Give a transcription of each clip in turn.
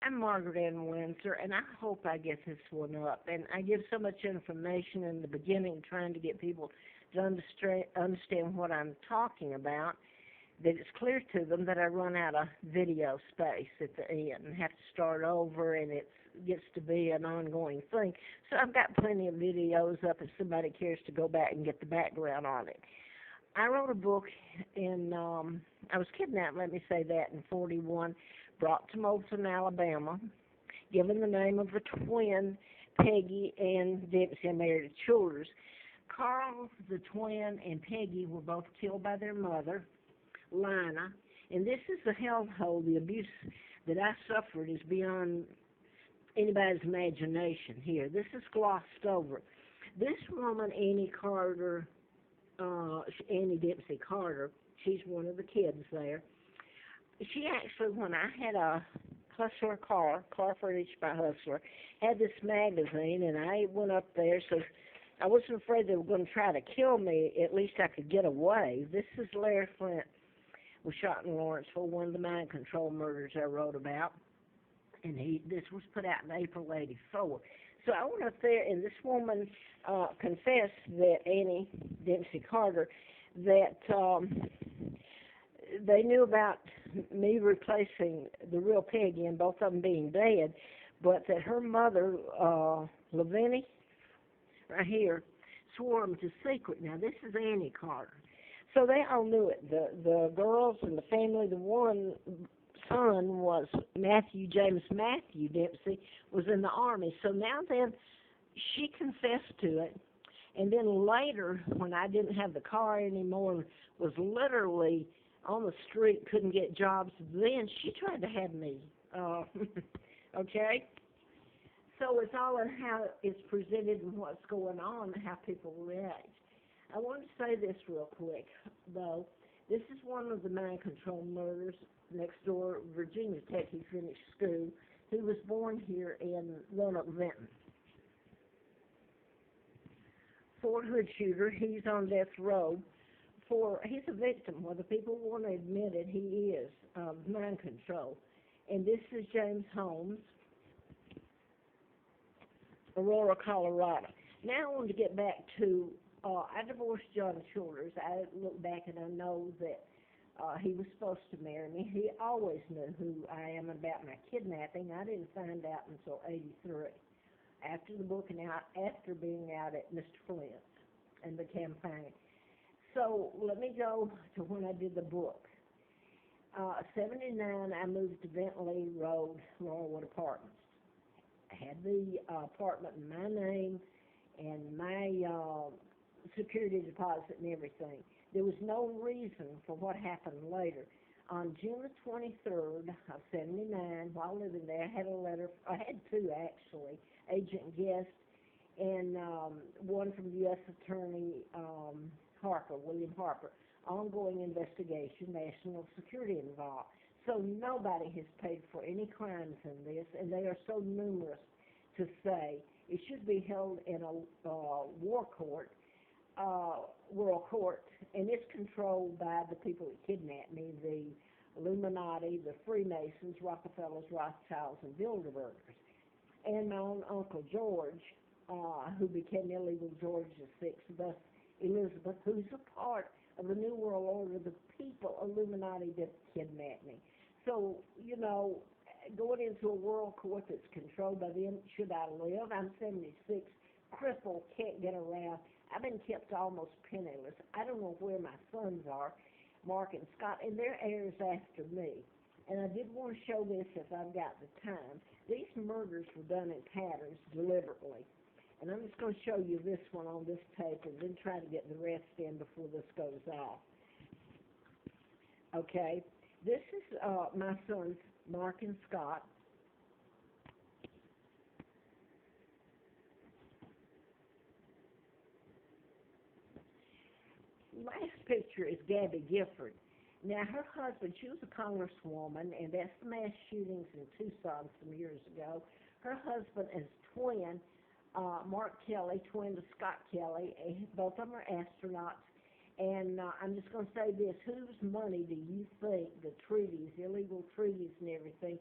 I'm Margaret Ann Windsor, and I hope I get this one up. And I give so much information in the beginning trying to get people to understand what I'm talking about that it's clear to them that I run out of video space at the end and have to start over, and it gets to be an ongoing thing. So I've got plenty of videos up if somebody cares to go back and get the background on it. I wrote a book I was kidnapped, let me say that, in 41, brought to Moulton, Alabama, given the name of a twin, Peggy and Dempsey. I married a Childers. Carl, the twin, and Peggy were both killed by their mother, Lina, and this is the hellhole. The abuse that I suffered is beyond anybody's imagination here. This is glossed over. This woman, Annie Dempsey Carter, she's one of the kids there. She actually, when I had a Hustler car furnished by Hustler, had this magazine, and I went up there, so I wasn't afraid they were going to try to kill me. At least I could get away. This is Larry Flint, was shot in Lawrenceville, one of the mind control murders I wrote about, and this was put out in April '84. So I went up there, and this woman confessed that Annie Dempsey Carter, that they knew about me replacing the real Peggy and both of them being dead, but that her mother, Lavinia, right here, swore them to secret. Now, this is Annie Carter. So they all knew it. The girls and the family, the one son was James Matthew Dempsey, was in the Army. So now then, she confessed to it. And then later, when I didn't have the car anymore, was literally on the street, couldn't get jobs, then she tried to have me. Okay? So it's all in how it's presented and what's going on and how people react. I want to say this real quick, though. This is one of the mind control murders next door, Virginia Tech. He finished school. He was born here in Roanoke, Benton. Fort Hood shooter, he's on death row. He's a victim, whether people want to admit it, he is, of mind control. And this is James Holmes, Aurora, Colorado. Now I want to get back to, I divorced John Childers. I look back and I know that he was supposed to marry me. He always knew who I am about my kidnapping. I didn't find out until '83, after the book and after being out at Mr. Flint's and the campaign. So let me go to when I did the book. '79, I moved to Bentley Road, Laurelwood Apartments. I had the apartment in my name and my security deposit and everything. There was no reason for what happened later. On June the 23rd of '79, while living there, I had a letter. I had two, actually, Agent Guest and one from U.S. Attorney William Harper. Ongoing investigation, national security involved. So nobody has paid for any crimes in this, and they are so numerous to say it should be held in a war court, world court, and it's controlled by the people that kidnapped me, the Illuminati, the Freemasons, Rockefellers, Rothschilds, and Bilderbergers. And my own Uncle George, who became illegal George VI, thus Elizabeth, who's a part of the New World Order, the people, Illuminati, that kidnapped me. So, going into a world court that's controlled by them, should I live? I'm 76, crippled, can't get around. I've been kept almost penniless. I don't know where my sons are, Mark and Scott, and they're heirs after me. And I did want to show this if I've got the time. These murders were done in patterns deliberately. And I'm just going to show you this one on this tape and then try to get the rest in before this goes off. Okay, this is my sons, Mark and Scott. Last picture is Gabby Gifford. Now, her husband, she was a congresswoman, and that's the mass shootings in Tucson some years ago. Her husband is twin, Mark Kelly, twin to Scott Kelly. Both of them are astronauts. And I'm just going to say this. Whose money do you think the treaties, illegal treaties and everything,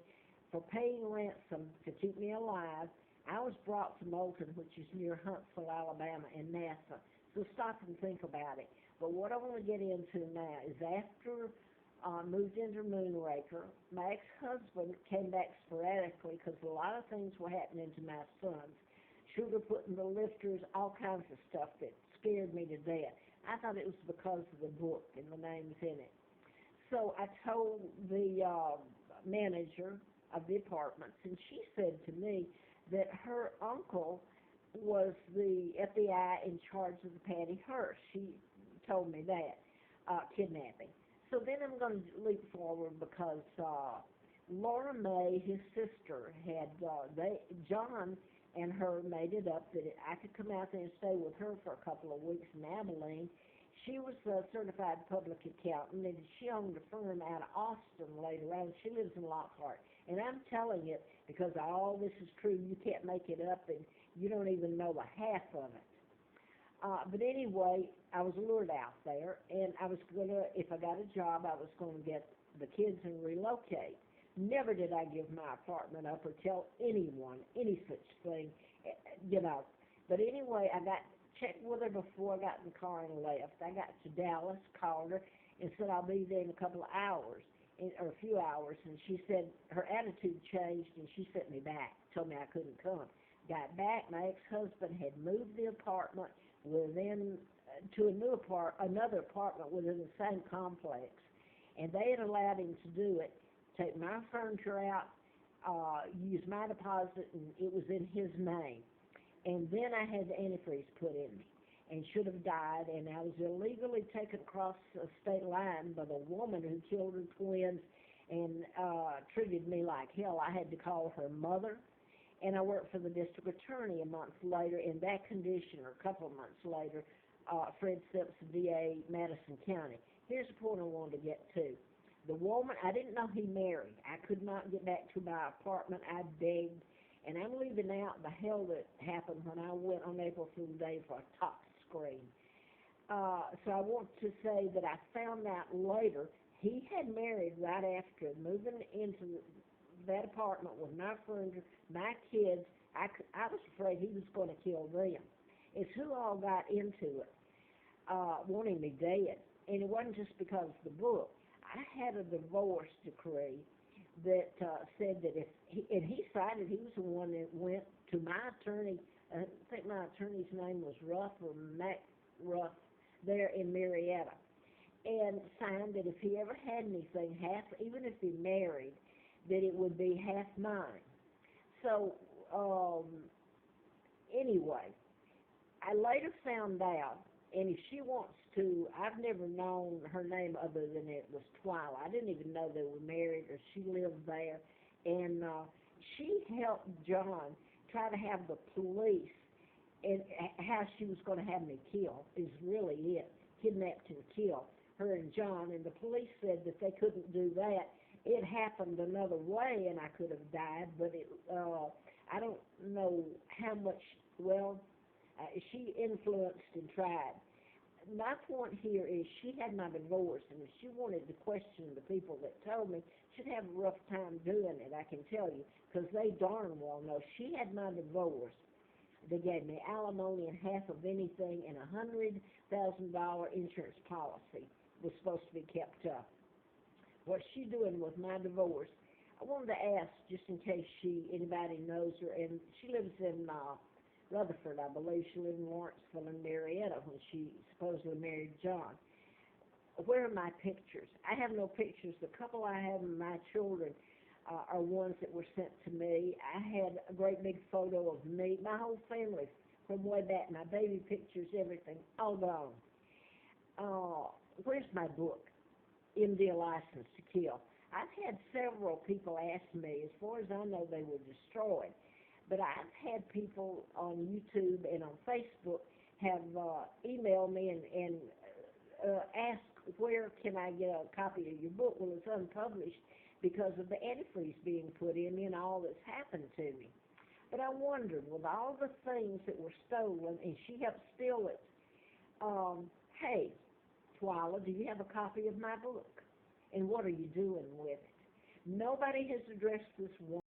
for paying ransom to keep me alive. I was brought to Moulton, which is near Huntsville, Alabama, and NASA. So stop and think about it. But what I want to get into now is after I moved into Moonraker, my ex-husband came back sporadically because a lot of things were happening to my sons. Sugar put in the lifters, all kinds of stuff that scared me to death. I thought it was because of the book and the names in it. So I told the manager of the apartments, and she said to me that her uncle was the FBI in charge of the Patty Hearst. She told me that, kidnapping. So then I'm going to leap forward because Laura May, his sister, had, John and her made it up that I could come out there and stay with her for a couple of weeks in Abilene. She was a certified public accountant, and she owned a firm out of Austin later on. She lives in Lockhart. And I'm telling it because all this is true. You can't make it up, and you don't even know the half of it. But anyway, I was lured out there, and I was going to, if I got a job, I was going to get the kids and relocate. Never did I give my apartment up or tell anyone any such thing, you know. But anyway, I got checked with her before I got in the car and left. I got to Dallas, called her, and said I'll be there in a couple of hours, or a few hours. And she said her attitude changed, and she sent me back, told me I couldn't come. Got back, my ex-husband had moved the apartment within to another apartment within the same complex, and they had allowed him to do it. Take my furniture out, use my deposit, and it was in his name. And then I had the antifreeze put in me and should have died, and I was illegally taken across a state line by the woman who killed her twins and treated me like hell. I had to call her mother, and I worked for the district attorney a month later in that condition, or a couple of months later, Fred Simpson, DA, Madison County. Here's the point I wanted to get to. The woman, I didn't know he married. I could not get back to my apartment. I begged, and I'm leaving out the hell that happened when I went on April Fool's Day for a top screen. So I want to say that I found out later he had married right after moving into that apartment with my furniture, my kids. I was afraid he was going to kill them. It's who all got into it, wanting me dead. And it wasn't just because of the book. I had a divorce decree that said that if he cited, he was the one that went to my attorney. I think my attorney's name was Ruff or Mac Ruff there in Marietta, and signed that if he ever had anything, half, even if he married, that it would be half mine. So anyway, I later found out, and if she wants to, I've never known her name other than it was Twila. I didn't even know they were married or she lived there. And she helped John try to have the police, and how she was going to have me killed is really it, kidnapped and killed her and John. And the police said that they couldn't do that. It happened another way, and I could have died, but I don't know how much, she influenced and tried. My point here is she had my divorce, and if she wanted to question the people that told me, she'd have a rough time doing it, I can tell you, because they darn well know she had my divorce. They gave me alimony and half of anything, and $100,000 insurance policy was supposed to be kept up. What's she doing with my divorce? I wanted to ask, just in case anybody knows her, and she lives in Rutherford, I believe. She lived in Lawrenceville and Marietta when she supposedly married John. Where are my pictures? I have no pictures. The couple I have of my children are ones that were sent to me. I had a great big photo of me, my whole family from way back, my baby pictures, everything, all gone. Where's my book, MD License to Kill? I've had several people ask me, as far as I know, they were destroyed. But I've had people on YouTube and on Facebook have emailed me and asked, where can I get a copy of your book? Well, it's unpublished because of the antifreeze being put in me and all that's happened to me. But I wondered, with all the things that were stolen, and she helped steal it, hey, Twila, do you have a copy of my book? And what are you doing with it? Nobody has addressed this woman.